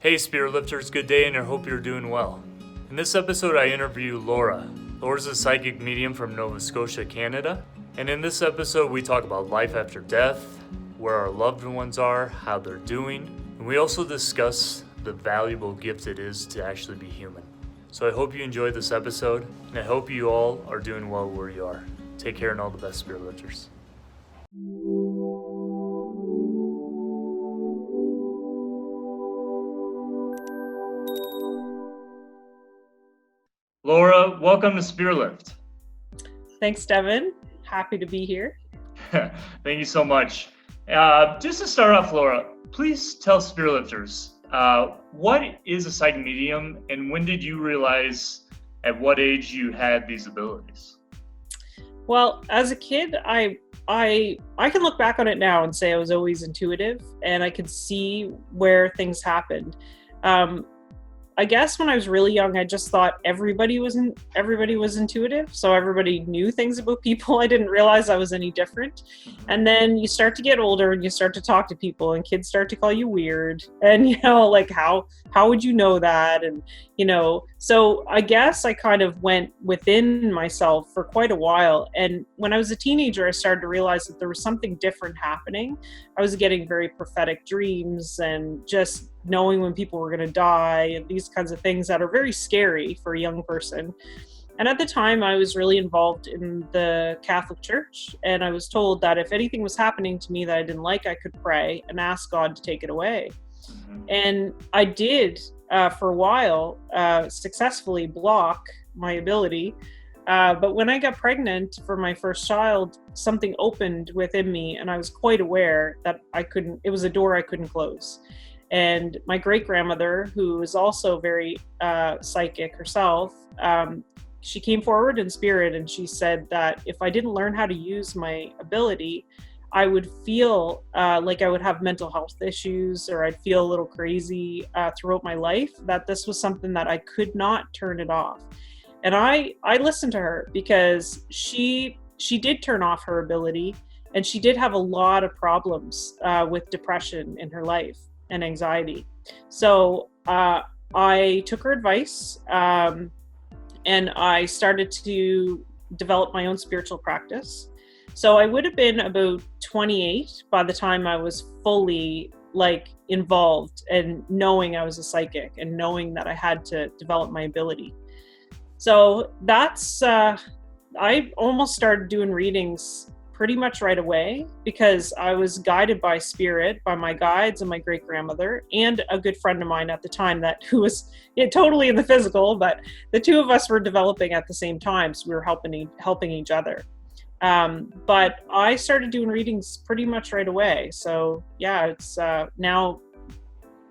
Hey Spirit Lifters, good day and I hope you're doing well. In this episode I interview Laura. Laura's a psychic medium from Nova Scotia, Canada. And in this episode we talk about life after death, where our loved ones are, how they're doing, and we also discuss the valuable gift it is to actually be human. So I hope you enjoyed this episode, and I hope you all are doing well where you are. Take care and all the best, Spirit Lifters. Laura, welcome to Spirit Lift. Thanks, Devin. Happy to be here. Thank you so much. Just to start off, Laura, please tell Spirit Lifters, what is a psychic medium and when did you realize at what age you had these abilities? Well, as a kid, I can look back on it now and say I was always intuitive and I could see where things happened. I guess when I was really young, I just thought everybody was intuitive. So everybody knew things about people. I didn't realize I was any different. And then you start to get older and you start to talk to people and kids start to call you weird. And, like how would you know that? And, so I guess I kind of went within myself for quite a while. And when I was a teenager, I started to realize that there was something different happening. I was getting very prophetic dreams and just knowing when people were going to die and these kinds of things that are very scary for a young person. And at the time I was really involved in the Catholic Church, and I was told that if anything was happening to me that I didn't like, I could pray and ask God to take it away. And I did for a while successfully block my ability. But when I got pregnant for my first child, something opened within me and I was quite aware that it was a door I couldn't close. And my great-grandmother, who is also very psychic herself, she came forward in spirit and she said that if I didn't learn how to use my ability, I would feel like I would have mental health issues or I'd feel a little crazy throughout my life, that this was something that I could not turn it off. And I listened to her because she did turn off her ability, and she did have a lot of problems with depression in her life and anxiety. So I took her advice and I started to develop my own spiritual practice. So I would have been about 28 by the time I was fully involved and knowing I was a psychic and knowing that I had to develop my ability. So that's, I almost started doing readings pretty much right away because I was guided by spirit, by my guides and my great-grandmother and a good friend of mine at the time who was totally in the physical, but the two of us were developing at the same time. So we were helping each other. But I started doing readings pretty much right away. So yeah, it's now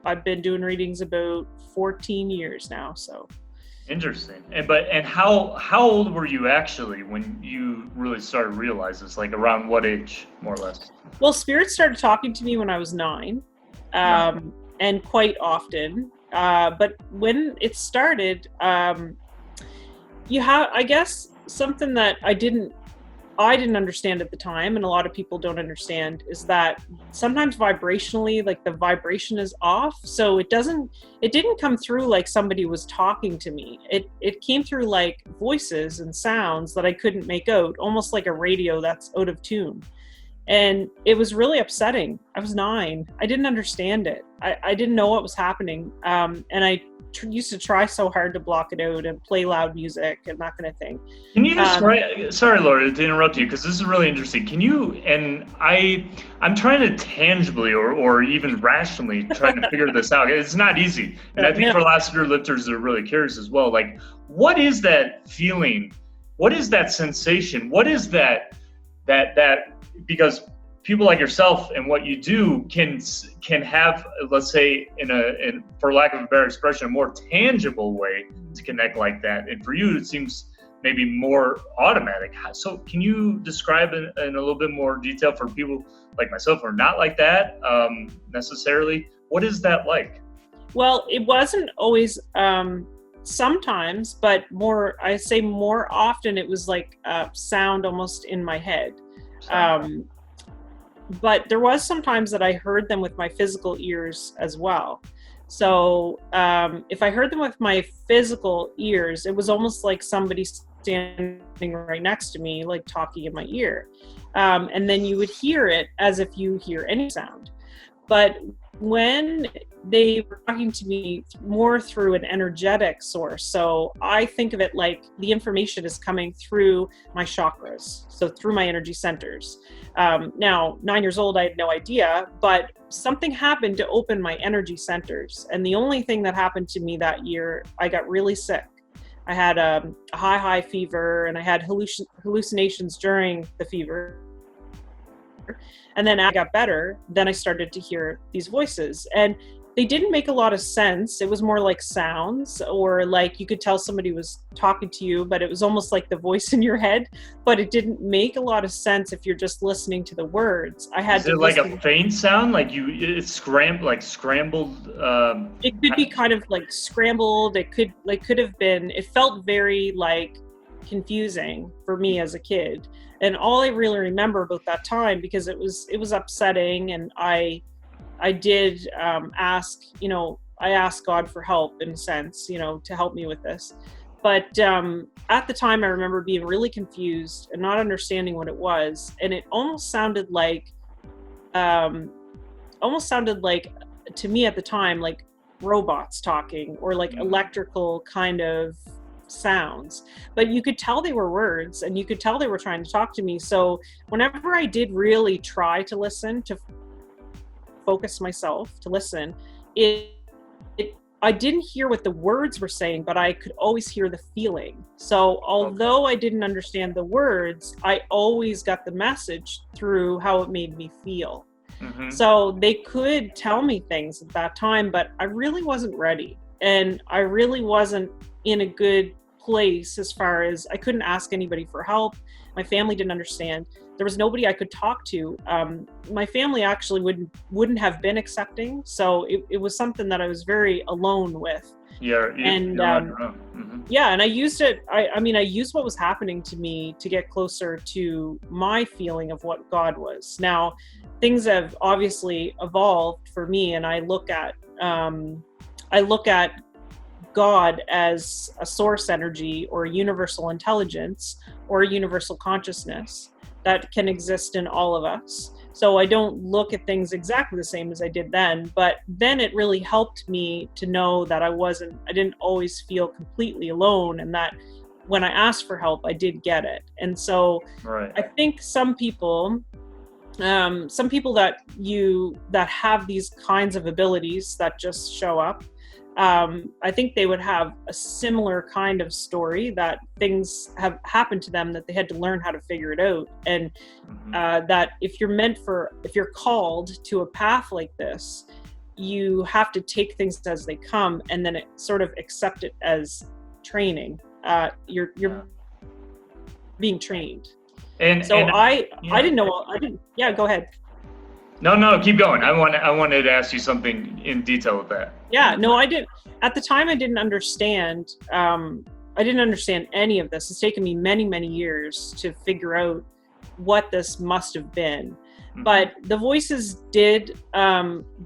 I've been doing readings about 14 years now. So. Interesting. And how old were you actually when you really started to realize this? Like around what age, more or less? Well, spirit started talking to me when I was 9, and quite often. But when it started, you have, I guess, something that I didn't understand at the time, and a lot of people don't understand, is that sometimes vibrationally, the vibration is off. So it didn't come through like somebody was talking to me. It came through like voices and sounds that I couldn't make out, almost like a radio that's out of tune. And it was really upsetting. I was 9. I didn't understand it. I didn't know what was happening. And I used to try so hard to block it out and play loud music and that kind of thing. Can you describe, sorry Laura to interrupt you, because this is really interesting. Can you, and I'm trying to tangibly or even rationally trying to figure this out. It's not easy. And I think for a lot of spirit lifters that are really curious as well, what is that feeling? What is that sensation? What is that because people like yourself and what you do can have, let's say, in for lack of a better expression, a more tangible way to connect like that. And for you, it seems maybe more automatic. So can you describe in a little bit more detail for people like myself who are not like that necessarily? What is that like? Well, it wasn't always sometimes, but more often it was like sound almost in my head. But there was sometimes that I heard them with my physical ears as well. So if I heard them with my physical ears, it was almost like somebody standing right next to me, like talking in my ear. And then you would hear it as if you hear any sound. But when they were talking to me more through an energetic source, so I think of it like the information is coming through my chakras, so through my energy centers. Now, 9 years old, I had no idea, but something happened to open my energy centers. And the only thing that happened to me that year, I got really sick. I had a high fever, and I had hallucinations during the fever. And then I got better, then I started to hear these voices, and they didn't make a lot of sense. It was more like sounds, or like you could tell somebody was talking to you, but it was almost like the voice in your head, but it didn't make a lot of sense if you're just listening to the words. I had Is it like a faint sound, like it's scrambled? It could be kind of like scrambled. It could have been. It felt very like confusing for me as a kid. And all I really remember about that time, because it was upsetting, and I did ask, I asked God for help in a sense, to help me with this. But at the time, I remember being really confused and not understanding what it was, and it almost sounded like to me at the time like robots talking, or like electrical kind of sounds, but you could tell they were words, and you could tell they were trying to talk to me. So whenever I did really try to listen, to focus myself to listen, I didn't hear what the words were saying, but I could always hear the feeling. So although I didn't understand the words, I always got the message through how it made me feel. Mm-hmm. So they could tell me things at that time, but I really wasn't ready, and I really wasn't in a good place as far as I couldn't ask anybody for help. My family didn't understand. There was nobody I could talk to. My family actually wouldn't have been accepting, so it was something that I was very alone with. And I used it. I used what was happening to me to get closer to my feeling of what God was. Now, things have obviously evolved for me, and I look at God as a source energy, or a universal intelligence, or a universal consciousness that can exist in all of us. So I don't look at things exactly the same as I did then, but then it really helped me to know that I didn't always feel completely alone, and that when I asked for help, I did get it. And so I think some people that have these kinds of abilities that just show up, I think they would have a similar kind of story, that things have happened to them that they had to learn how to figure it out. And that if you're called to a path like this, you have to take things as they come, and then sort of accept it as training. You're being trained. I didn't know. Yeah, go ahead. No, keep going. I wanted to ask you something in detail with that. Yeah, no, I didn't. At the time, I didn't understand. I didn't understand any of this. It's taken me many, many years to figure out what this must have been. Mm-hmm. But the voices did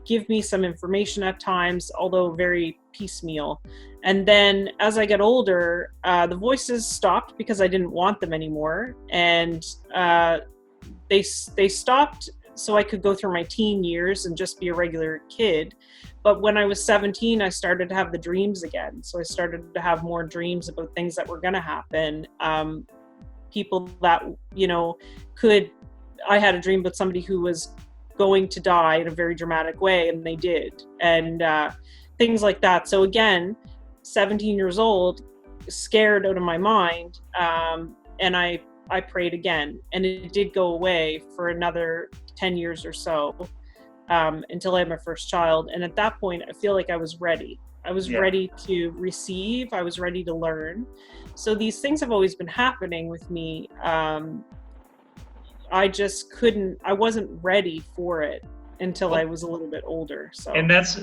give me some information at times, although very piecemeal. And then as I got older, the voices stopped because I didn't want them anymore. And they stopped so I could go through my teen years and just be a regular kid. But when I was 17, I started to have the dreams again. So I started to have more dreams about things that were going to happen. People that, I had a dream about somebody who was going to die in a very dramatic way, and they did. And things like that. So again, 17 years old, scared out of my mind. And I prayed again, and it did go away for another 10 years or so, until I had my first child. And at that point, I feel like I was ready. I was ready to receive. I was ready to learn. So these things have always been happening with me. I wasn't ready for it until I was a little bit older. So, and that's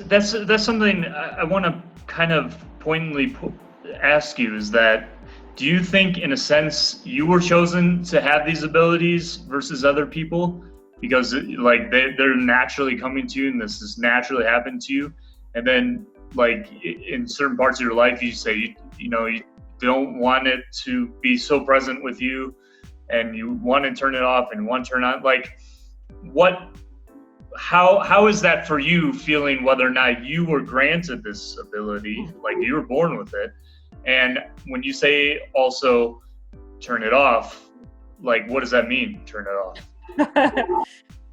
something I want to kind of pointedly ask you, is that, do you think, in a sense, you were chosen to have these abilities versus other people? Because like they're naturally coming to you, and this has naturally happened to you. and then like in certain parts of your life, you say you don't want it to be so present with you, and you want to turn it off and want to turn on. Like, how is that for you, feeling whether or not you were granted this ability, like you were born with it? And when you say also turn it off, like, what does that mean, turn it off?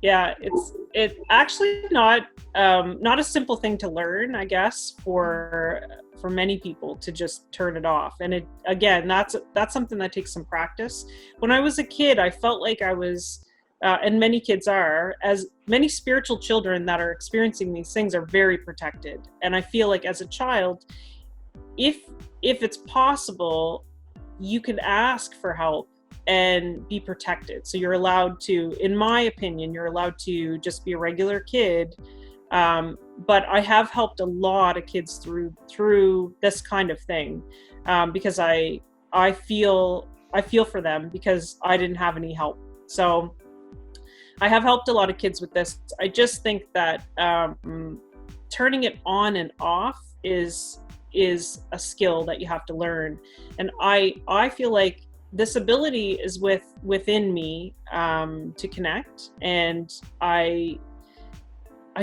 Yeah, it's actually not a simple thing to learn, I guess, for many people to just turn it off. And it, again, that's something that takes some practice. When I was a kid, I felt like I was, and many kids are, as many spiritual children that are experiencing these things are very protected. And I feel like as a child, if it's possible, you can ask for help and be protected. So you're allowed to, in my opinion, you're allowed to just be a regular kid. But I have helped a lot of kids through this kind of thing, because I feel for them because I didn't have any help. So I have helped a lot of kids with this. I just think that turning it on and off is a skill that you have to learn. And I feel like this ability is within me to connect, and I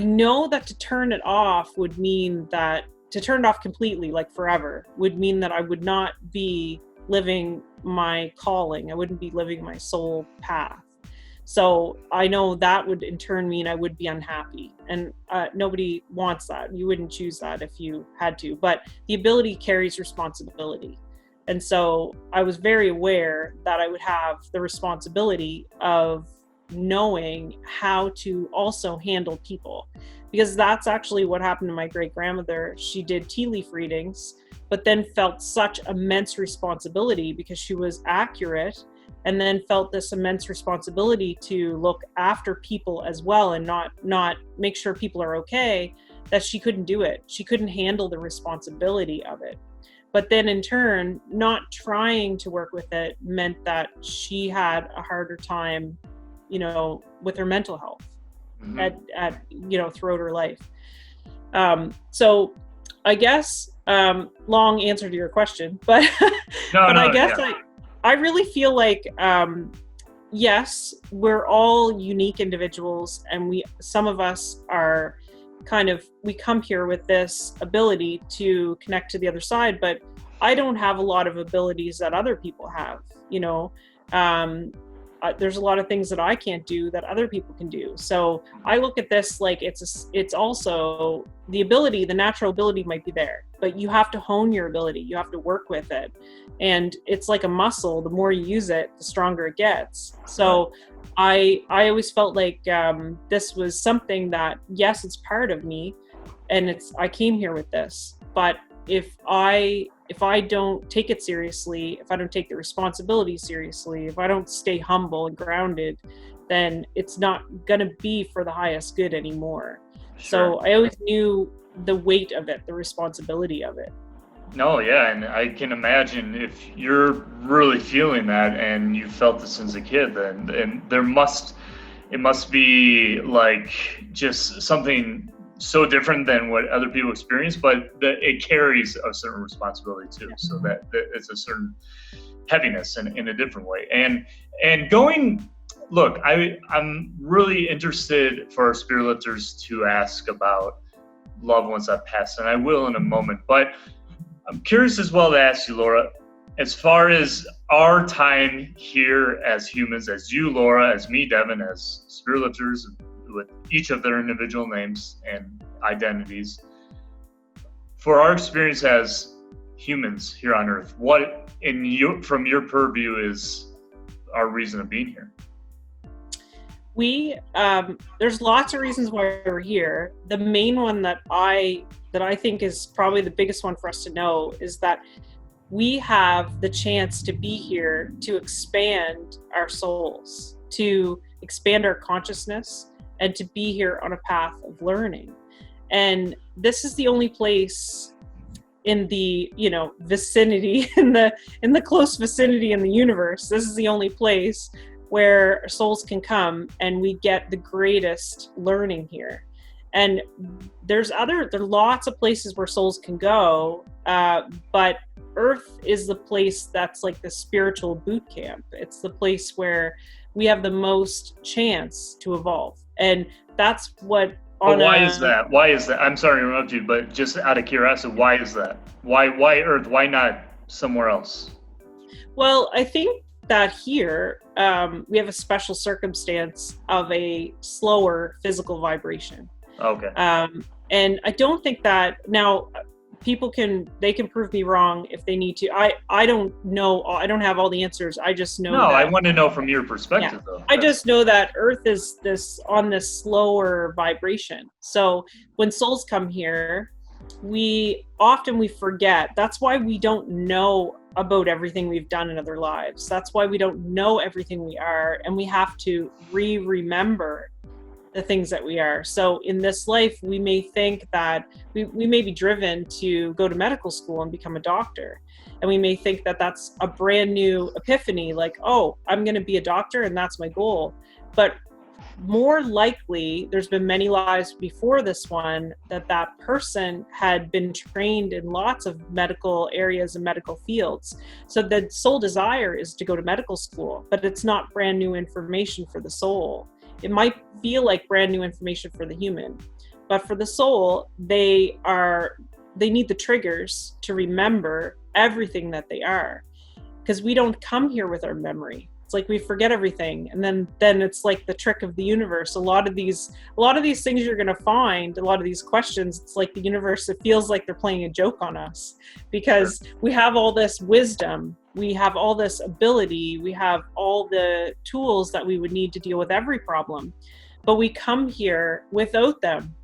know that to turn it off would mean that to turn it off completely, like forever, would mean that I would not be living my calling. I wouldn't be living my soul path. So I know that would in turn mean I would be unhappy, and nobody wants that. You wouldn't choose that if you had to, but the ability carries responsibility. And so I was very aware that I would have the responsibility of knowing how to also handle people, because that's actually what happened to my great grandmother. She did tea leaf readings, but then felt such immense responsibility because she was accurate, and then felt this immense responsibility to look after people as well and not make sure people are okay, that she couldn't do it. She couldn't handle the responsibility of it. But then in turn, not trying to work with it meant that she had a harder time, with her mental health at throughout her life. So I guess, long answer to your question, but, I guess I really feel like, yes, we're all unique individuals, and some of us are we come here with this ability to connect to the other side, but I don't have a lot of abilities that other people have, there's a lot of things that I can't do that other people can do. So I look at this like it's also the ability, the natural ability might be there, but you have to hone your ability. You have to work with it. And it's like a muscle. The more you use it, the stronger it gets. So I always felt like this was something that, yes, it's part of me, and I came here with this. But if I don't take it seriously, if I don't take the responsibility seriously, if I don't stay humble and grounded, then it's not going to be for the highest good anymore. Sure. So I always knew the weight of it, the responsibility of it. No, yeah, and I can imagine if you're really feeling that and you felt this as a kid, then it must be like just something so different than what other people experience, but it carries a certain responsibility too. Yeah. So that it's a certain heaviness in a different way. And look, I'm really interested for our spirit lifters to ask about loved ones that passed, and I will in a moment, but I'm curious as well to ask you, Laura, as far as our time here as humans, as you, Laura, as me, Devin, as spirit lifters with each of their individual names and identities, for our experience as humans here on Earth, what from your purview is our reason of being here? There's lots of reasons why we're here. The main one that I think is probably the biggest one for us to know is that we have the chance to be here to expand our souls, to expand our consciousness, and to be here on a path of learning. And this is the only place in the vicinity, in the close vicinity in the universe. This is the only place where souls can come and we get the greatest learning here. And there are lots of places where souls can go, but Earth is the place that's like the spiritual boot camp. It's the place where we have the most chance to evolve, and that's what. But why is that? Why is that? I'm sorry to interrupt you, but just out of curiosity, why is that? Why Earth? Why not somewhere else? Well, I think that here we have a special circumstance of a slower physical vibration. Okay. And I don't think that now people can prove me wrong if they need to. I don't know. I don't have all the answers. I just know. No, I want to know from your perspective, though. I just know that Earth is on this slower vibration. So when souls come here, we forget. That's why we don't know about everything we've done in other lives. That's why we don't know everything we are, and we have to remember the things that we are. So in this life, we may think that we may be driven to go to medical school and become a doctor. And we may think that that's a brand new epiphany, like, oh, I'm going to be a doctor and that's my goal. But more likely, there's been many lives before this one that person had been trained in lots of medical areas and medical fields. So the soul desire is to go to medical school, but it's not brand new information for the soul. It might feel like brand new information for the human, but for the soul, they need the triggers to remember everything that they are, because we don't come here with our memory. It's like we forget everything, and then it's like the trick of the universe. A lot of these things you're going to find, a lot of these questions, it's like the universe, it feels like they're playing a joke on us, because we have all this wisdom, we have all this ability, we have all the tools that we would need to deal with every problem, but we come here without them.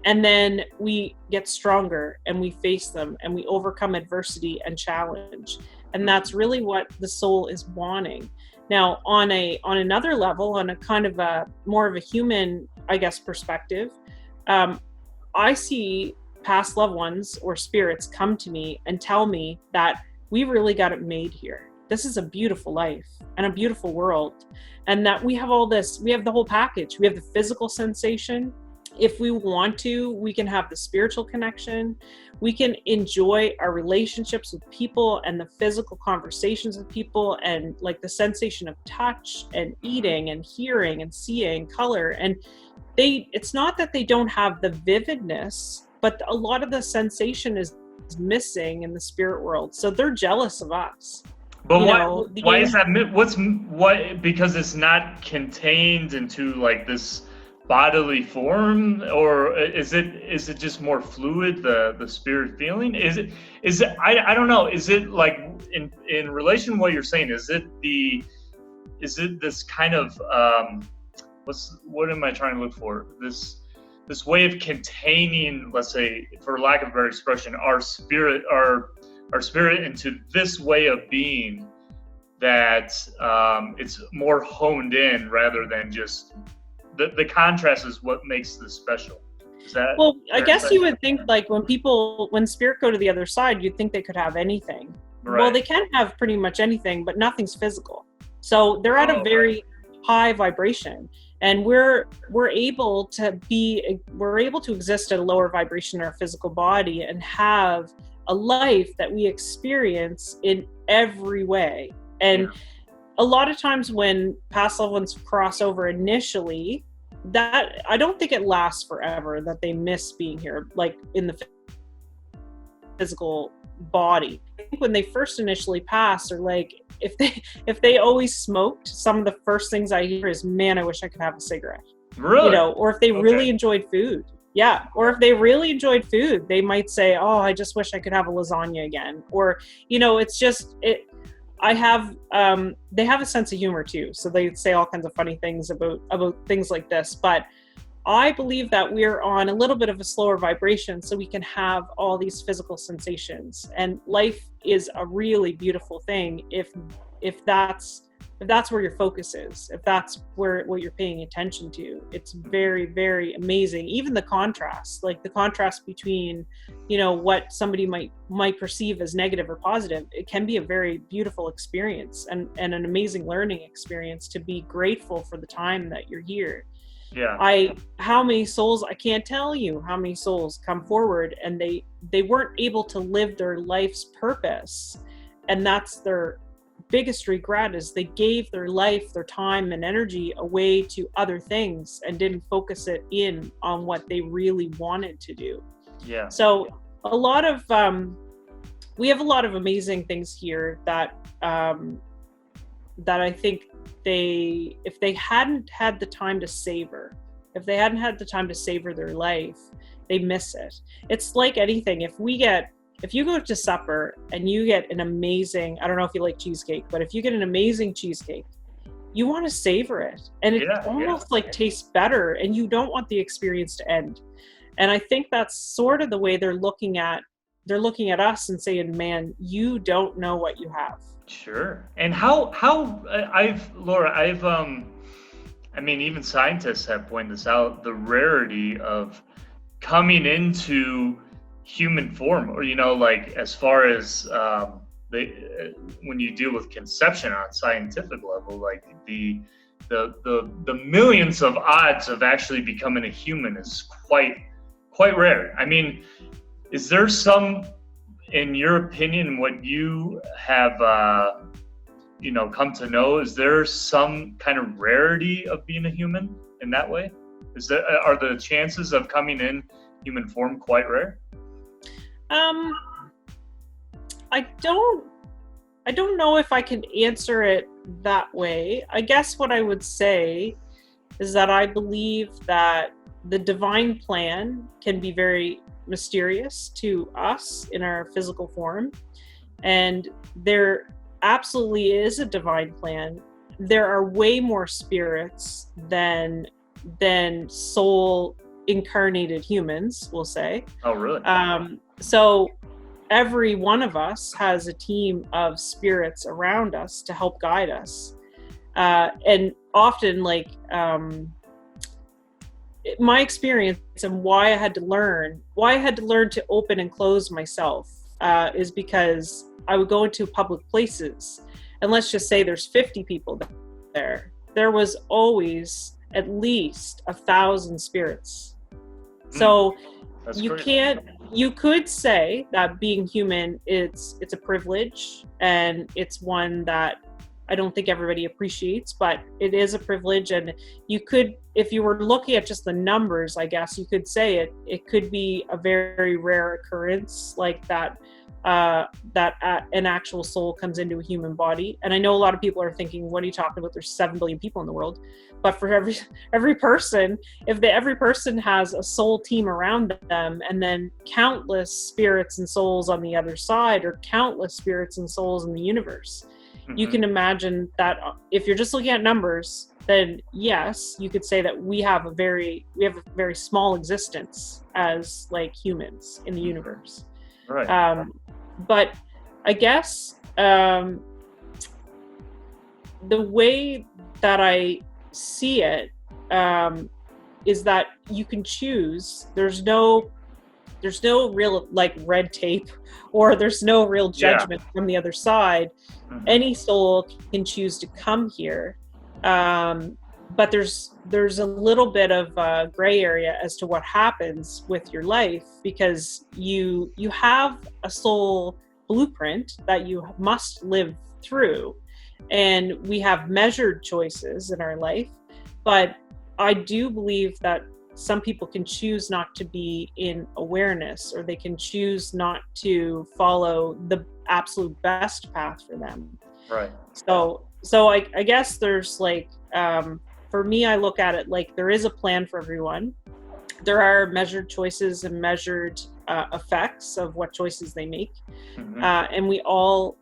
And then we get stronger and we face them and we overcome adversity and challenge. And that's really what the soul is wanting. Now, on another level, on a kind of a more of a human, I guess, perspective, I see past loved ones or spirits come to me and tell me that we really got it made here. This is a beautiful life and a beautiful world. And that we have all this, we have the whole package. We have the physical sensation. If we want to, we can have the spiritual connection. We can enjoy our relationships with people and the physical conversations with people, and like the sensation of touch and eating and hearing and seeing color. And it's not that they don't have the vividness, but a lot of the sensation is missing in the spirit world. So they're jealous of us. But why is that? Because it's not contained into like this bodily form, or is it just more fluid, the spirit feeling? Is it I don't know, is it like in relation to what you're saying, is it this kind of what am I trying to look for, this way of containing, let's say, for lack of a better expression, our spirit into this way of being, that it's more honed in rather than just the contrast is what makes this special. Is that? Well, I guess you would think like when spirit go to the other side, you'd think they could have anything. Right. Well, they can have pretty much anything, but nothing's physical. So they're at a very high vibration, and we're able to exist at a lower vibration in our physical body and have a life that we experience in every way. And a lot of times when past loved ones cross over initially, that I don't think it lasts forever, that they miss being here, like in the physical body. I think when they first initially pass, or like if they always smoked, some of the first things I hear is, man, I wish I could have a cigarette. Really? Or if they really enjoyed food. Yeah. Or if they really enjoyed food, they might say, oh, I just wish I could have a lasagna again. Or, it's just, they have a sense of humor too. So they say all kinds of funny things about things like this. But I believe that we're on a little bit of a slower vibration so we can have all these physical sensations. And life is a really beautiful thing if that's where your focus is, if that's what you're paying attention to. It's very, very amazing. Even the contrast, like the contrast between, what somebody might perceive as negative or positive, it can be a very beautiful experience and an amazing learning experience to be grateful for the time that you're here. Yeah. How many souls, I can't tell you how many souls come forward and they weren't able to live their life's purpose. And that's their biggest regret, is they gave their life, their time and energy away to other things and didn't focus it in on what they really wanted to do. Yeah. So a lot of we have a lot of amazing things here that I think if they hadn't had the time to savor, if they hadn't had the time to savor their life, they miss it. It's like anything. If you go to supper and you get an amazing, I don't know if you like cheesecake, but if you get an amazing cheesecake, you want to savor it. And it almost like tastes better, and you don't want the experience to end. And I think that's sort of the way they're looking at us and saying, man, you don't know what you have. Sure. And Laura, I mean, even scientists have pointed this out, the rarity of coming into human form, or, like as far as when you deal with conception on a scientific level, like the millions of odds of actually becoming a human is quite rare. I mean, is there some, in your opinion, what you have come to know, is there some kind of rarity of being a human in that way? Are the chances of coming in human form quite rare? I don't know if I can answer it that way. I guess what I would say is that I believe that the divine plan can be very mysterious to us in our physical form, and there absolutely is a divine plan. There are way more spirits than soul incarnated humans, we'll say. Oh, really? So every one of us has a team of spirits around us to help guide us, and often, like, my experience and why I had to learn to open and close myself is because I would go into public places, and let's just say there's 50 people there was always at least 1,000 spirits. So That's you crazy. can't, you could say that being human, it's a privilege, and it's one that I don't think everybody appreciates, but it is a privilege. And you could, if you were looking at just the numbers, I guess you could say it could be a very rare occurrence, like that an actual soul comes into a human body. And I know a lot of people are thinking, what are you talking about? There's 7 billion people in the world. But for every person, every person has a soul team around them, and then countless spirits and souls on the other side, or countless spirits and souls in the universe. Mm-hmm. You can imagine that if you're just looking at numbers, then yes, you could say that we have a very small existence as like humans in the universe. Right. But I guess the way that I see it is that you can choose. There's no real like red tape, or there's no real judgment from the other side. Mm-hmm. Any soul can choose to come here, but there's a little bit of gray area as to what happens with your life, because you have a soul blueprint that you must live through, and we have measured choices in our life. But I do believe that some people can choose not to be in awareness, or they can choose not to follow the absolute best path for them. Right. So I guess there's like, for me, I look at it like there is a plan for everyone. There are measured choices and measured effects of what choices they make. Mm-hmm. And we all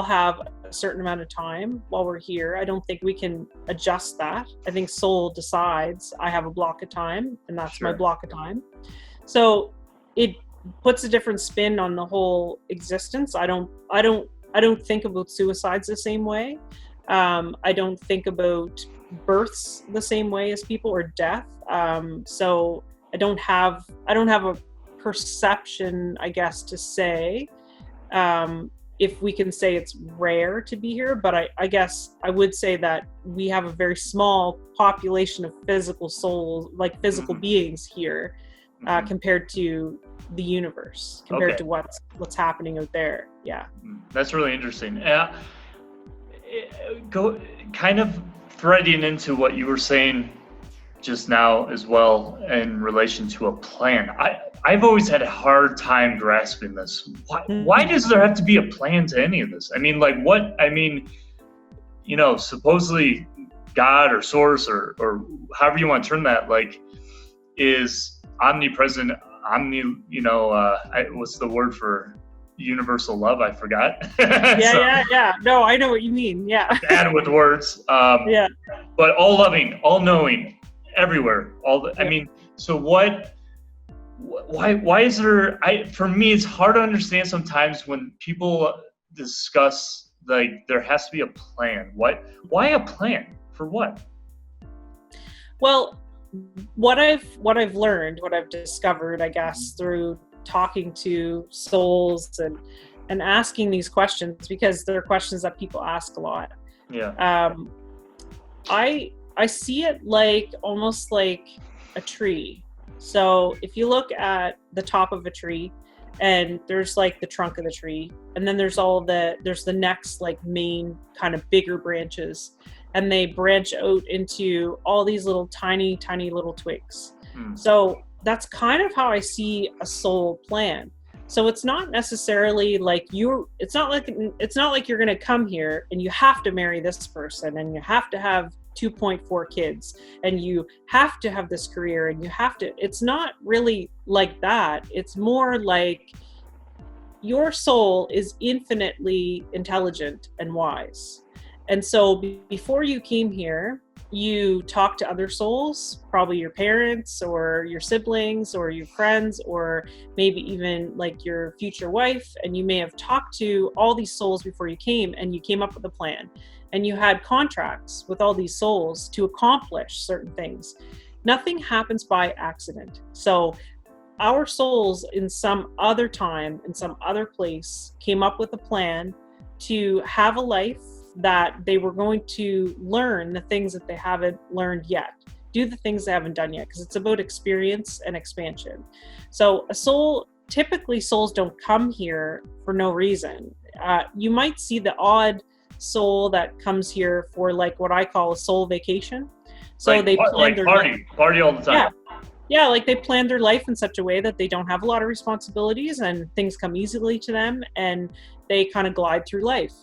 have a certain amount of time while we're here. I don't think we can adjust that. I think soul decides, I have a block of time, and that's my block of time. So it puts a different spin on the whole existence. I don't think about suicides the same way. I don't think about births the same way as people, or death. So I don't have a perception, I guess, to say. if we can say it's rare to be here, but I guess I would say that we have a very small population of physical souls, like physical beings here, compared to the universe, compared to what's happening out there. Yeah, that's really interesting. Go kind of threading into what you were saying just now as well in relation to a plan. I've always had a hard time grasping this. Why does there have to be a plan to any of this? I mean, like what? I mean, supposedly God or source or however you want to term that, like, is omnipresent, what's the word for universal love? I forgot. Yeah. No, I know what you mean. Yeah. Bad with words. Yeah. But all loving, all knowing, everywhere. I mean, so what? Why is there? For me, it's hard to understand sometimes when people discuss like there has to be a plan. Why a plan for what? Well, what I've learned, what I've discovered, I guess, through talking to souls and asking these questions, because they're questions that people ask a lot. Yeah. I see it like almost like a tree. So if you look at the top of a tree, and there's like the trunk of the tree, and then there's the next like main kind of bigger branches, and they branch out into all these little tiny little twigs. So that's kind of how I see a soul plan. So it's not necessarily like it's not like you're going to come here and you have to marry this person and you have to have 2.4 kids and you have to have this career and it's not really like that. It's more like your soul is infinitely intelligent and wise. And so before you came here, you talked to other souls, probably your parents or your siblings or your friends, or maybe even like your future wife. And you may have talked to all these souls before you came, and you came up with a plan. And you had contracts with all these souls to accomplish certain things. Nothing happens by accident. So our souls in some other time, in some other place, came up with a plan to have a life that they were going to learn the things that they haven't learned yet, do the things they haven't done yet, because it's about experience and expansion. So typically souls don't come here for no reason. You might see the odd soul that comes here for like what I call a soul vacation. So like, they plan their party all the time. Yeah, like they plan their life in such a way that they don't have a lot of responsibilities and things come easily to them and they kind of glide through life.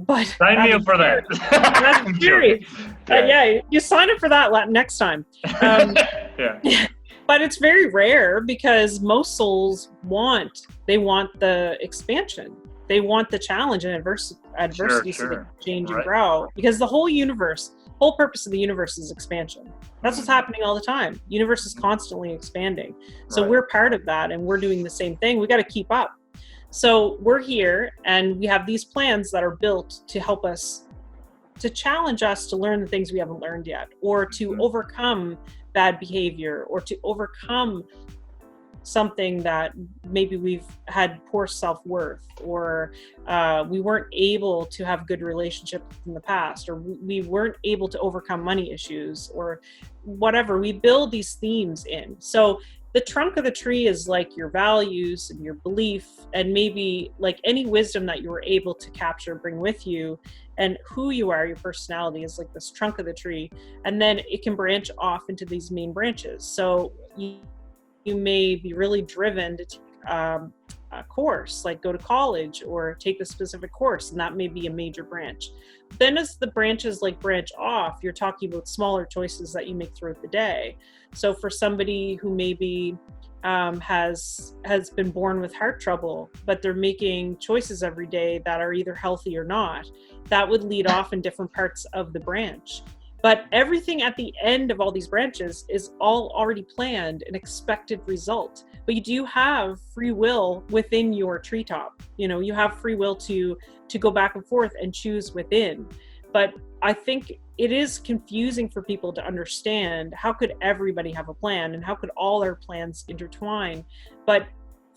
But sign me up for that. That's scary. Yeah, you sign up for that next time. Yeah. But it's very rare because most souls want the expansion. They want the challenge and adversity so they can change and grow. Because the whole purpose of the universe is expansion. That's what's happening all the time. Universe is constantly expanding. So we're part of that and we're doing the same thing. We got to keep up. So we're here and we have these plans that are built to help us, to challenge us to learn the things we haven't learned yet, or to overcome bad behavior, or to overcome something that maybe we've had poor self-worth, or we weren't able to have good relationships in the past, or we weren't able to overcome money issues, or whatever. We build these themes in. So the trunk of the tree is like your values and your belief, and maybe like any wisdom that you were able to capture, bring with you, and who you are, your personality is like this trunk of the tree. And then it can branch off into these main branches. So you may be really driven to take a course, like go to college or take a specific course, and that may be a major branch. Then as the branches like branch off, you're talking about smaller choices that you make throughout the day. So for somebody who maybe has been born with heart trouble, but they're making choices every day that are either healthy or not, that would lead off in different parts of the branch. But everything at the end of all these branches is all already planned, an expected result. But you do have free will within your treetop. You have free will to go back and forth and choose within. But I think it is confusing for people to understand, how could everybody have a plan and how could all our plans intertwine? But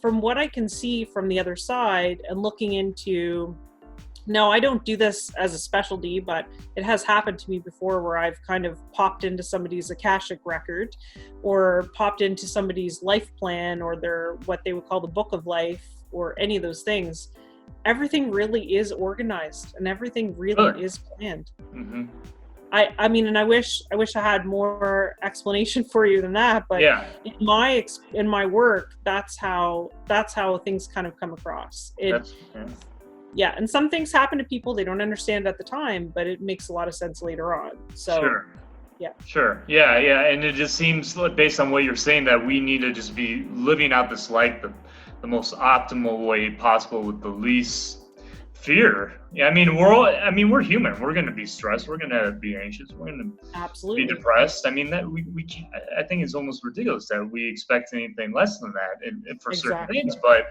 from what I can see from the other side and looking into, no, I don't do this as a specialty, but it has happened to me before where I've kind of popped into somebody's Akashic record or popped into somebody's life plan or their, what they would call the book of life or any of those things. Everything really is organized and everything really is planned. Mm-hmm. I mean, and I wish I had more explanation for you than that, but in my work, that's how things kind of come across. Yeah, and some things happen to people they don't understand at the time, but it makes a lot of sense later on. So, and it just seems, based on what you're saying, that we need to just be living out this life the most optimal way possible with the least fear. Yeah, I mean, we're human. We're going to be stressed. We're going to be anxious. We're going to be depressed. I mean, that we can't. I think it's almost ridiculous that we expect anything less than that, and for certain things, but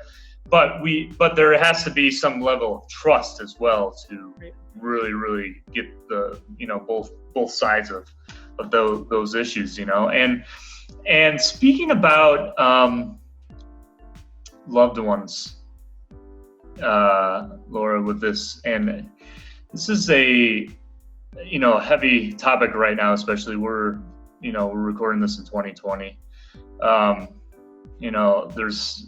there has to be some level of trust as well to really get the both sides of those issues, and speaking about loved ones, Laura, with this, and this is a heavy topic right now, especially we're recording this in 2020. There's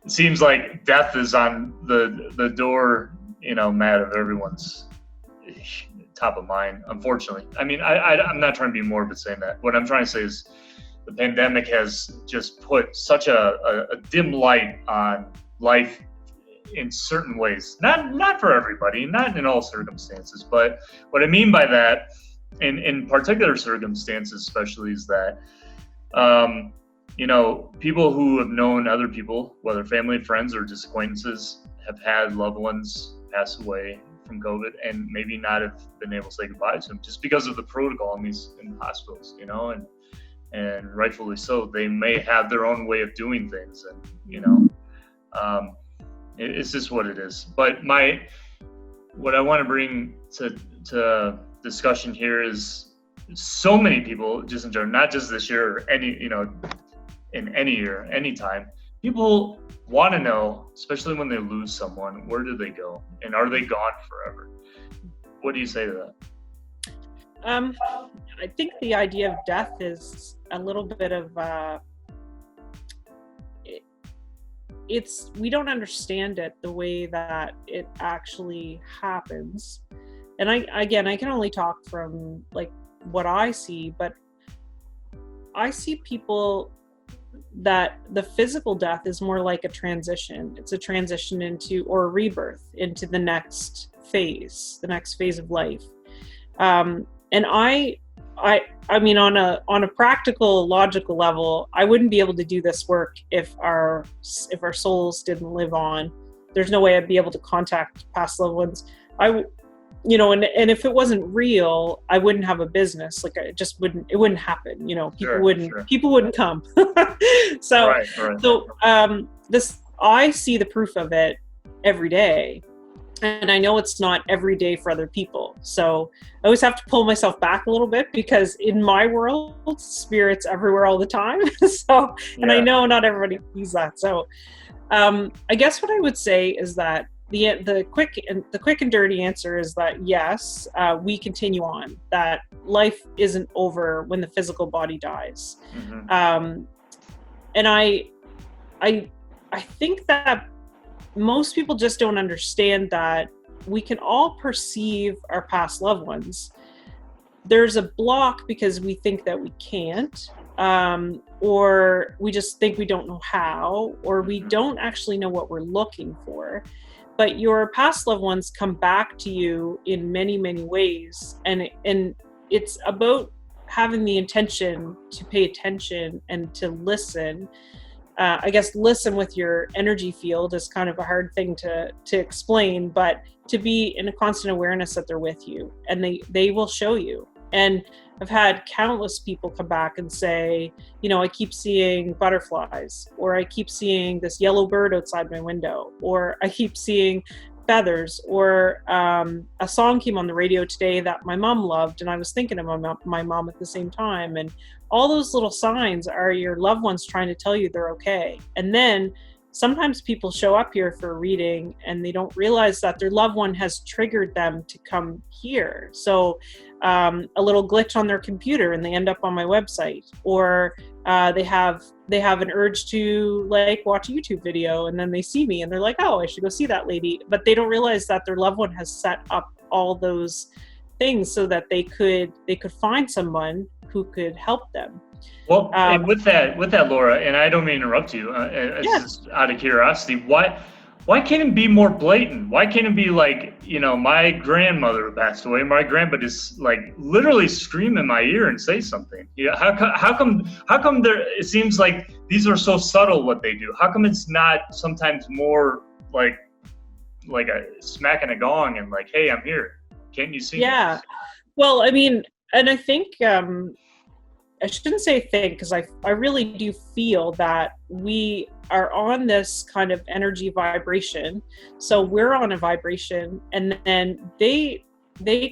it seems like death is on the door, mat of everyone's top of mind, unfortunately. I mean, I'm not trying to be morbid saying that. What I'm trying to say is the pandemic has just put such a dim light on life in certain ways. Not for everybody, not in all circumstances, but what I mean by that, in particular circumstances especially, is that people who have known other people, whether family, friends, or just acquaintances, have had loved ones pass away from COVID and maybe not have been able to say goodbye to them just because of the protocol in hospitals, and rightfully so. They may have their own way of doing things, and it's just what it is. But what I want to bring to discussion here is so many people, just in general, not just this year or in any year, any time, people want to know, especially when they lose someone, where do they go, and are they gone forever? What do you say to that? I think the idea of death is a little bit of we don't understand it the way that it actually happens. And I can only talk from like what I see, but I see people that the physical death is more like a transition. It's a transition into, or a rebirth into the next phase of life. And I mean, on a practical, logical level, I wouldn't be able to do this work if our souls didn't live on. There's no way I'd be able to contact past loved ones. And if it wasn't real, I wouldn't have a business. Like it wouldn't happen. People wouldn't come. So I see the proof of it every day. And I know it's not every day for other people. So I always have to pull myself back a little bit, because in my world, spirit's everywhere all the time. And I know not everybody sees that. So I guess what I would say is that the quick and dirty answer is that yes, we continue on. That life isn't over when the physical body dies. Mm-hmm. And I think that most people just don't understand that we can all perceive our past loved ones. There's a block because we think that we can't, or we just think we don't know how, or we don't actually know what we're looking for. But your past loved ones come back to you in many, many ways. And it's about having the intention to pay attention and to listen. I guess listen with your energy field is kind of a hard thing to explain, but to be in a constant awareness that they're with you, and they will show you. And I've had countless people come back and say, I keep seeing butterflies, or I keep seeing this yellow bird outside my window, or I keep seeing feathers, or a song came on the radio today that my mom loved, and I was thinking of my mom at the same time. And all those little signs are your loved ones trying to tell you they're okay. And then sometimes people show up here for a reading and they don't realize that their loved one has triggered them to come here. So a little glitch on their computer and they end up on my website, or they have an urge to like watch a YouTube video and then they see me and they're like, oh, I should go see that lady. But they don't realize that their loved one has set up all those things so that they could find someone who could help them. Well, and with that, Laura, and I don't mean to interrupt you, just out of curiosity, why can't it be more blatant? Why can't it be like, my grandmother passed away, my grandpa just like literally scream in my ear and say something? How come there? It seems like these are so subtle what they do. How come it's not sometimes more like a smacking a gong and like, hey, I'm here. Can't you see? Yeah. This? Well, I mean, and I think. I shouldn't say think, because I really do feel that we are on this kind of energy vibration. So we're on a vibration, and then they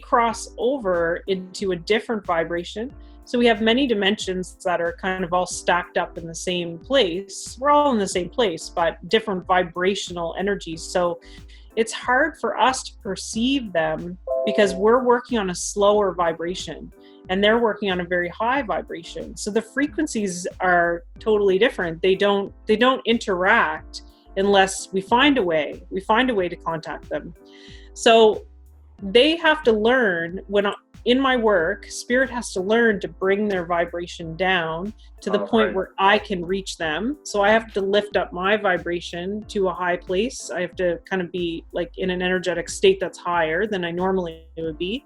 cross over into a different vibration. So we have many dimensions that are kind of all stacked up in the same place. We're all in the same place, but different vibrational energies. So it's hard for us to perceive them because we're working on a slower vibration and they're working on a very high vibration. So the frequencies are totally different. They don't interact unless we find a way to contact them. So they have to learn, in my work, spirit has to learn to bring their vibration down to the point where I can reach them. So I have to lift up my vibration to a high place. I have to kind of be like in an energetic state that's higher than I normally would be.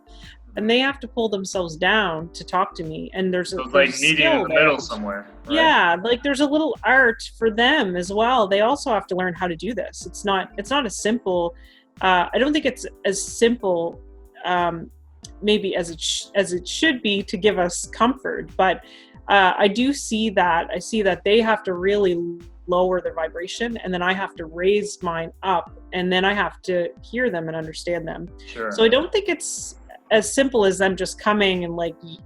And they have to pull themselves down to talk to me. And there's like meeting in the middle somewhere. Right? Yeah, like there's a little art for them as well. They also have to learn how to do this. It's not as simple. I don't think it's as simple maybe as it should be to give us comfort. But I do see that. I see that they have to really lower their vibration, and then I have to raise mine up, and then I have to hear them and understand them. Sure. So I don't think it's as simple as them just coming and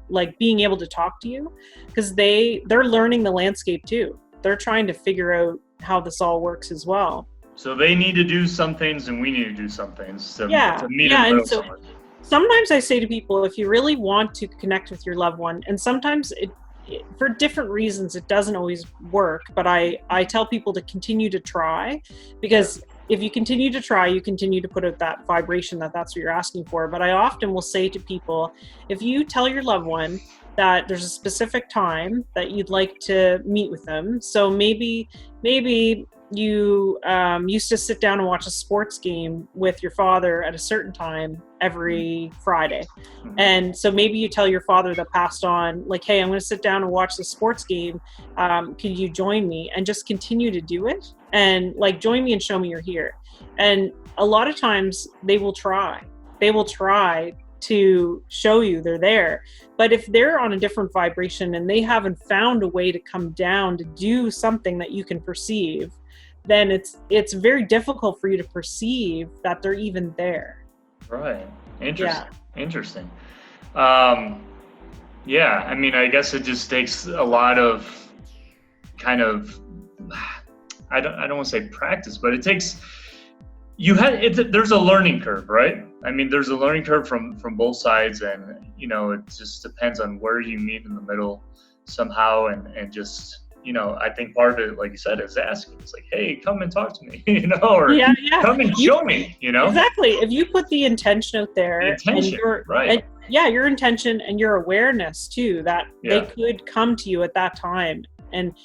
like being able to talk to you, because they're learning the landscape too. They're trying to figure out how this all works as well. So they need to do some things and we need to do some things to meet in the middle somewhere. Sometimes I say to people, if you really want to connect with your loved one, and sometimes for different reasons it doesn't always work, but I tell people to continue to try, because if you continue to try, you continue to put out that vibration that's what you're asking for. But I often will say to people, if you tell your loved one that there's a specific time that you'd like to meet with them, so maybe you used to sit down and watch a sports game with your father at a certain time every Friday. And so maybe you tell your father that passed on, like, hey, I'm going to sit down and watch the sports game. Can you join me? And just continue to do it. And like, join me and show me you're here. And a lot of times they will try to show you they're there. But if they're on a different vibration and they haven't found a way to come down to do something that you can perceive, then it's very difficult for you to perceive that they're even there. Right. Interesting. Yeah, I mean, I guess it just takes a lot of kind of, I don't want to say practice, but it takes, there's a learning curve, right? I mean, there's a learning curve from both sides, and it just depends on where you meet in the middle somehow, and just, I think part of it, like you said, is asking. It's like, hey, come and talk to me, or come and show me, Exactly. If you put the intention out there, your intention and your awareness too, that they could come to you at that time, and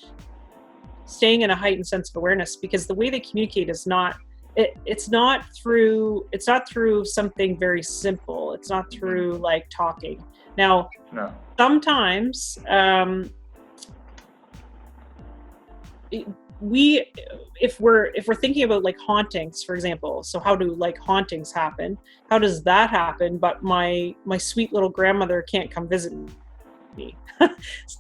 staying in a heightened sense of awareness, because the way they communicate is not, it's not through something very simple. It's not through like talking. Now, sometimes, if we're thinking about like hauntings, for example, so how do like hauntings happen? How does that happen? But my sweet little grandmother can't come visit me.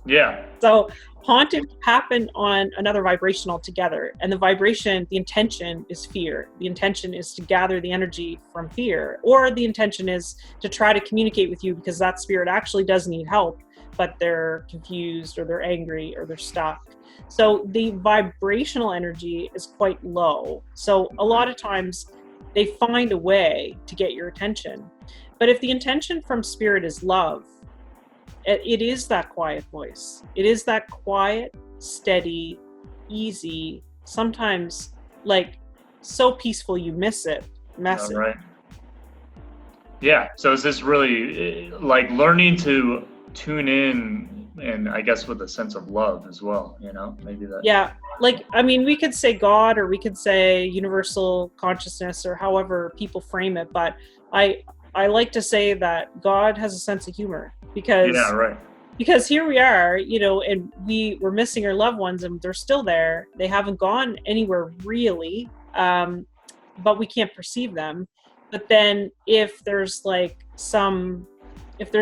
Yeah. So hauntings happen on another vibration altogether, and the intention is fear. The intention is to gather the energy from fear, or the intention is to try to communicate with you because that spirit actually does need help, but they're confused or they're angry or they're stuck. So the vibrational energy is quite low. So a lot of times they find a way to get your attention. But if the intention from spirit is love, it is that quiet voice. It is that quiet, steady, easy, sometimes like so peaceful you miss it message. Right. Yeah. So is this really like learning to tune in, and I guess with a sense of love as well, maybe that. Yeah. Like, I mean, we could say God, or we could say universal consciousness, or however people frame it. But I like to say that God has a sense of humor, because yeah, right. Because here we are, and we're missing our loved ones, and they're still there. They haven't gone anywhere really, but we can't perceive them. But then if there's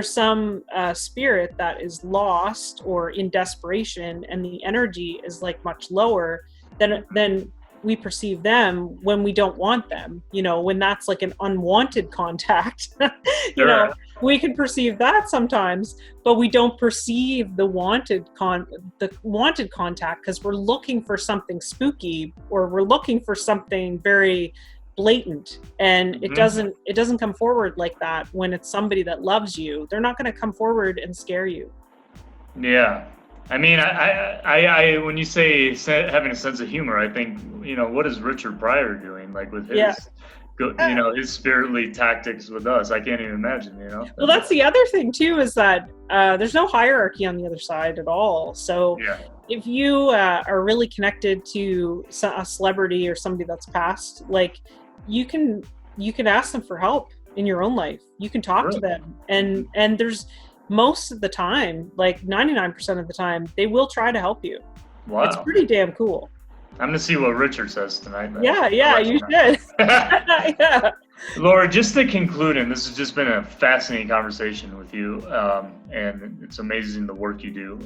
some spirit that is lost or in desperation, and the energy is much lower, then we perceive them when we don't want them, when that's like an unwanted contact. Sure. We can perceive that sometimes, but we don't perceive the wanted contact, because we're looking for something spooky, or we're looking for something very blatant, and it doesn't come forward like that. When it's somebody that loves you, they're not going to come forward and scare you. Yeah. I mean, I when you say having a sense of humor, I think, what is Richard Pryor doing, with his, his spiritly tactics with us? I can't even imagine, Well, that's the other thing too, is that there's no hierarchy on the other side at all. So if you are really connected to a celebrity or somebody that's passed, you can ask them for help in your own life. You can talk to them, and there's, most of the time, 99% of the time, they will try to help you. Wow. It's pretty damn cool. I'm going to see what Richard says tonight. Yeah, you should. Yeah. Laura, just to conclude, and this has just been a fascinating conversation with you, and it's amazing the work you do.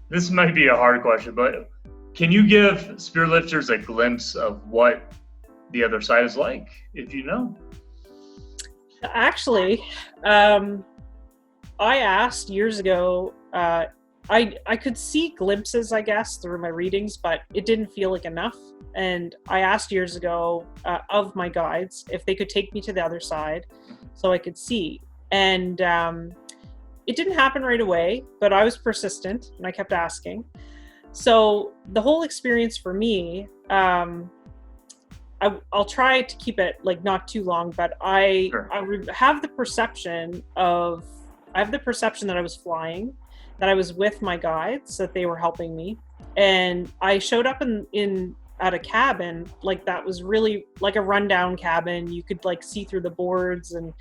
This might be a hard question, but can you give spirit lifters a glimpse of what the other side is like, if you know? Actually, I asked years ago, I could see glimpses, I guess, through my readings, but it didn't feel like enough. And I asked years ago of my guides if they could take me to the other side so I could see. And it didn't happen right away, but I was persistent and I kept asking. So the whole experience for me, I'll try to keep it not too long, but I have the perception that I was flying, that I was with my guides, that they were helping me, and I showed up at a cabin that was really like a rundown cabin. You could see through the boards, and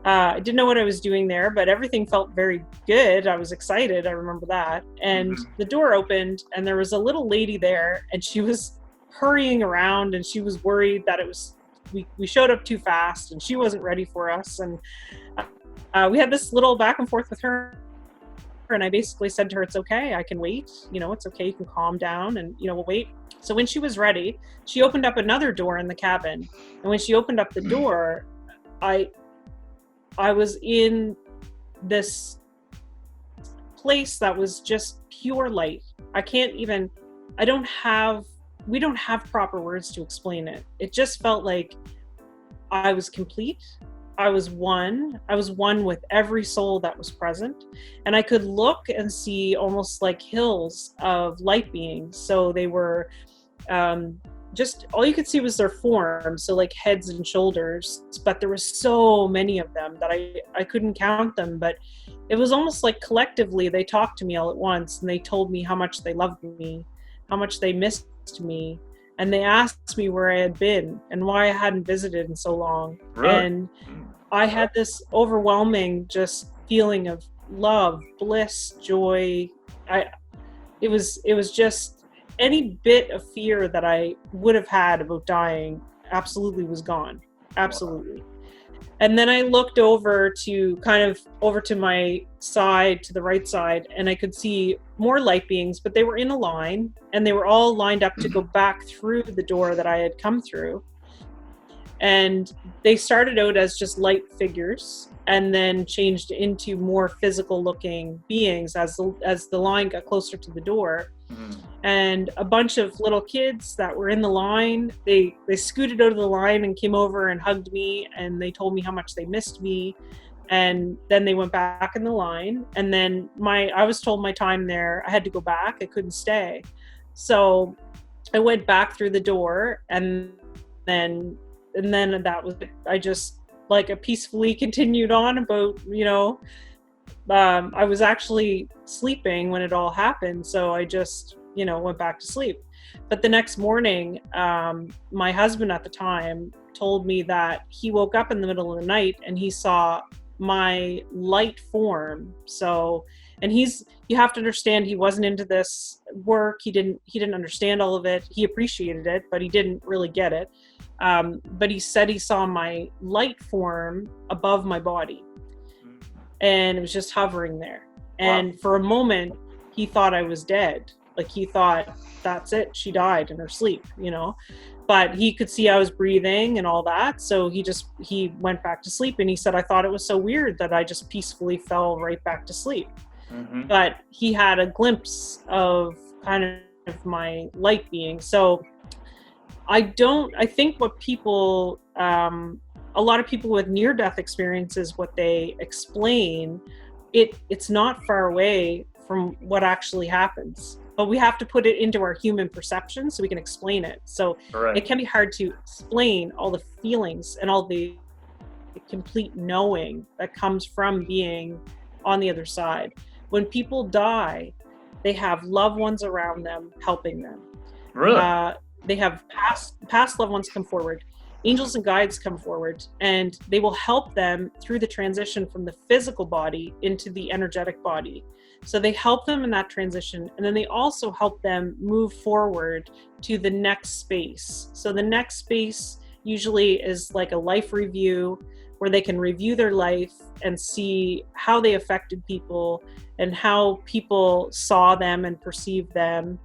I didn't know what I was doing there, but everything felt very good. I was excited. I remember that. And the door opened, and there was a little lady there, and she was hurrying around, and she was worried that we showed up too fast and she wasn't ready for us. And we had this little back and forth with her, and I basically said to her, it's okay, I can wait, it's okay, you can calm down, and we'll wait. So when she was ready, she opened up another door in the cabin, and when she opened up the door, I was in this place that was just pure light. We don't have proper words to explain it. It just felt like I was complete. I was one with every soul that was present. And I could look and see almost like hills of light beings. So they were just, all you could see was their form. So heads and shoulders, but there was so many of them that I couldn't count them. But it was almost like collectively they talked to me all at once, and they told me how much they loved me, how much they missed me, and they asked me where I had been and why I hadn't visited in so long. Really? And I had this overwhelming just feeling of love, bliss, joy. It was just any bit of fear that I would have had about dying absolutely was gone. Absolutely. Wow. And then I looked over to my side, to the right side, and I could see more light beings, but they were in a line, and they were all lined up to go back through the door that I had come through. And they started out as just light figures and then changed into more physical looking beings as the line got closer to the door. And a bunch of little kids that were in the line, they scooted out of the line and came over and hugged me, and they told me how much they missed me. And then they went back in the line, and then I was told my time there, I had to go back, I couldn't stay. So I went back through the door, and then that was it. I just peacefully continued on about, I was actually sleeping when it all happened, so I just went back to sleep. But the next morning, my husband at the time told me that he woke up in the middle of the night and he saw my light form. So, and you have to understand, he wasn't into this work. He didn't understand all of it. He appreciated it, but he didn't really get it. But he said he saw my light form above my body, and it was just hovering there. And for a moment, he thought I was dead. Like, he thought, that's it, she died in her sleep, but he could see I was breathing and all that. So he went back to sleep, and he said, I thought it was so weird that I just peacefully fell right back to sleep. But he had a glimpse of kind of my light being. So I think what people, a lot of people with near-death experiences, what they explain, it's not far away from what actually happens. But we have to put it into our human perception so we can explain it. So It can be hard to explain all the feelings and all the complete knowing that comes from being on the other side. When people die, they have loved ones around them helping them. Really? They have past loved ones come forward. Angels and guides come forward, and they will help them through the transition from the physical body into the energetic body. So they help them in that transition, and then they also help them move forward to the next space. So the next space usually is like a life review, where they can review their life and see how they affected people and how people saw them and perceived them.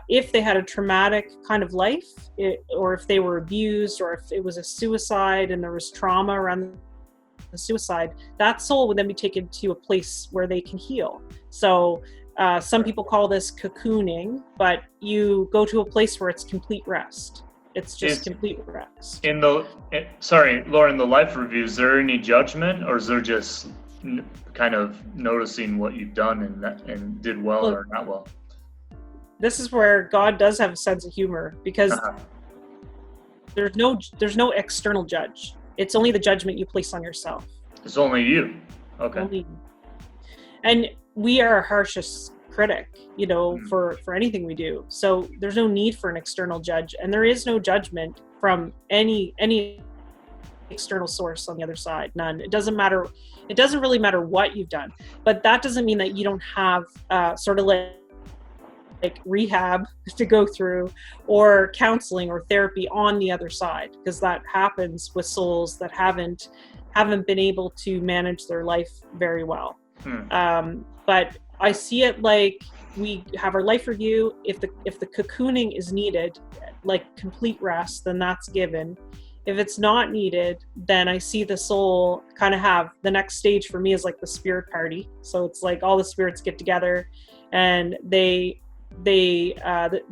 If they had a traumatic kind of life, or if they were abused, or if it was a suicide and there was trauma around the suicide, that soul would then be taken to a place where they can heal. So some people call this cocooning, but you go to a place where it's complete rest. It's just complete rest. Sorry, Laura, in the life review, is there any judgment, or is there just kind of noticing what you've done and did well or not well? This is where God does have a sense of humor, because there's no external judge. It's only the judgment you place on yourself. It's only you. Okay. Only you. And we are our harshest critic, for anything we do. So there's no need for an external judge, and there is no judgment from any external source on the other side. None. It doesn't matter. It doesn't really matter what you've done, but that doesn't mean that you don't have sort of like rehab to go through, or counseling or therapy on the other side, because that happens with souls that haven't been able to manage their life very well. But I see it like we have our life review. If the cocooning is needed, like complete rest, then that's given. If it's not needed, then I see the soul kind of have the next stage for me is like the spirit party. So it's like all the spirits get together, and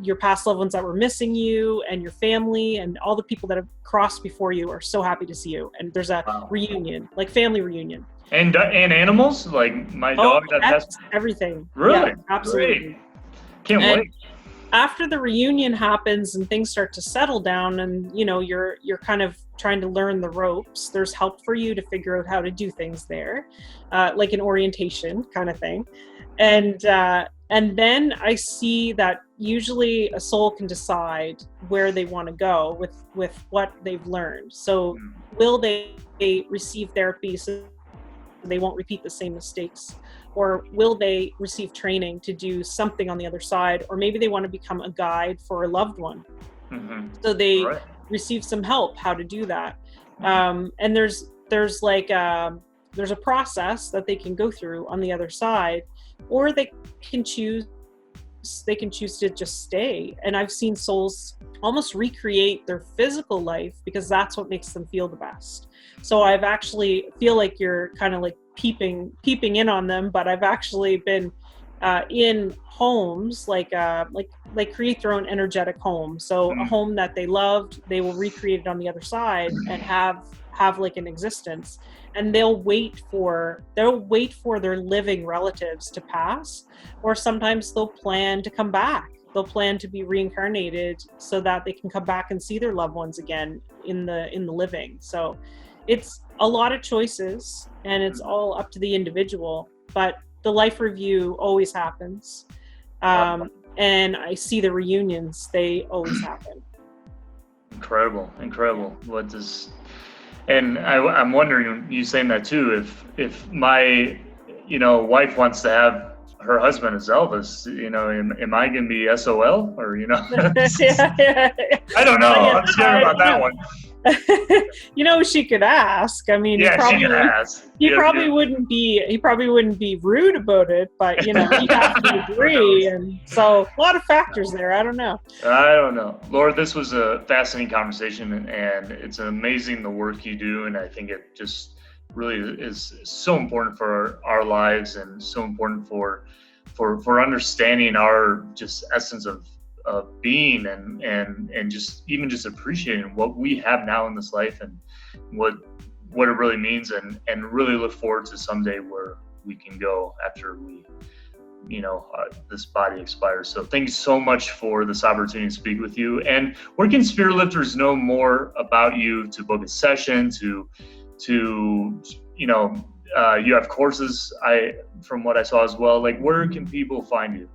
your past loved ones that were missing you and your family and all the people that have crossed before you are so happy to see you. And there's a reunion, like family reunion. And animals, like my dog that passed. Everything. Really? Yeah, absolutely. Great. Can't wait. After the reunion happens and things start to settle down, and you're kind of trying to learn the ropes, there's help for you to figure out how to do things there, like an orientation kind of thing. And then I see that usually a soul can decide where they want to go with what they've learned. So will they receive therapy so they won't repeat the same mistakes? Or will they receive training to do something on the other side? Or maybe they want to become a guide for a loved one. So they receive some help how to do that. And there's a process that they can go through on the other side, or they can choose choose to just stay. And I've seen souls almost recreate their physical life because that's what makes them feel the best. So I've actually feel like you're kind of like peeping in on them, but I've actually been in homes like create their own energetic home. So a home that they loved, they will recreate it on the other side and have like an existence, and they'll wait for their living relatives to pass, or sometimes they'll plan to come back. They'll plan to be reincarnated so that they can come back and see their loved ones again in the living. So it's a lot of choices, and it's all up to the individual, but the life review always happens. And I see the reunions, they always happen. Incredible. And I'm wondering, you saying that too, if my, wife wants to have her husband as Elvis, am I going to be SOL or, Yeah. I don't know. I'm scared about that one. She could ask. I mean, yeah, she could ask. He probably wouldn't be rude about it, but you have to agree. And so a lot of factors there. I don't know. Laura, this was a fascinating conversation, and it's amazing the work you do, and I think it just really is so important for our lives, and so important for understanding our just essence of being, and just appreciating what we have now in this life, and what it really means, and really look forward to someday where we can go after we this body expires. So thank you so much for this opportunity to speak with you. And where can spirit lifters know more about you, to book a session, to you have courses, from what I saw as well, like where can people find you?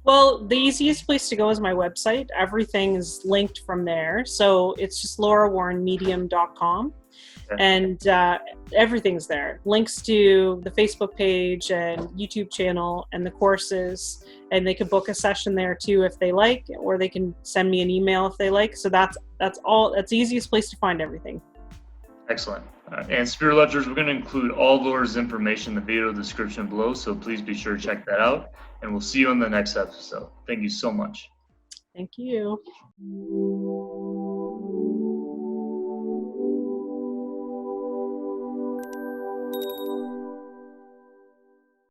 Well, the easiest place to go is my website. Everything is linked from there. So it's just laurawarrenmedium.com. Okay. And everything's there. Links to the Facebook page and YouTube channel and the courses. And they could book a session there too if they like, or they can send me an email if they like. So that's the easiest place to find everything. Excellent. And spirit lifters, we're going to include all Laura's information in the video description below, so please be sure to check that out, and we'll see you on the next episode. Thank you so much. Thank you.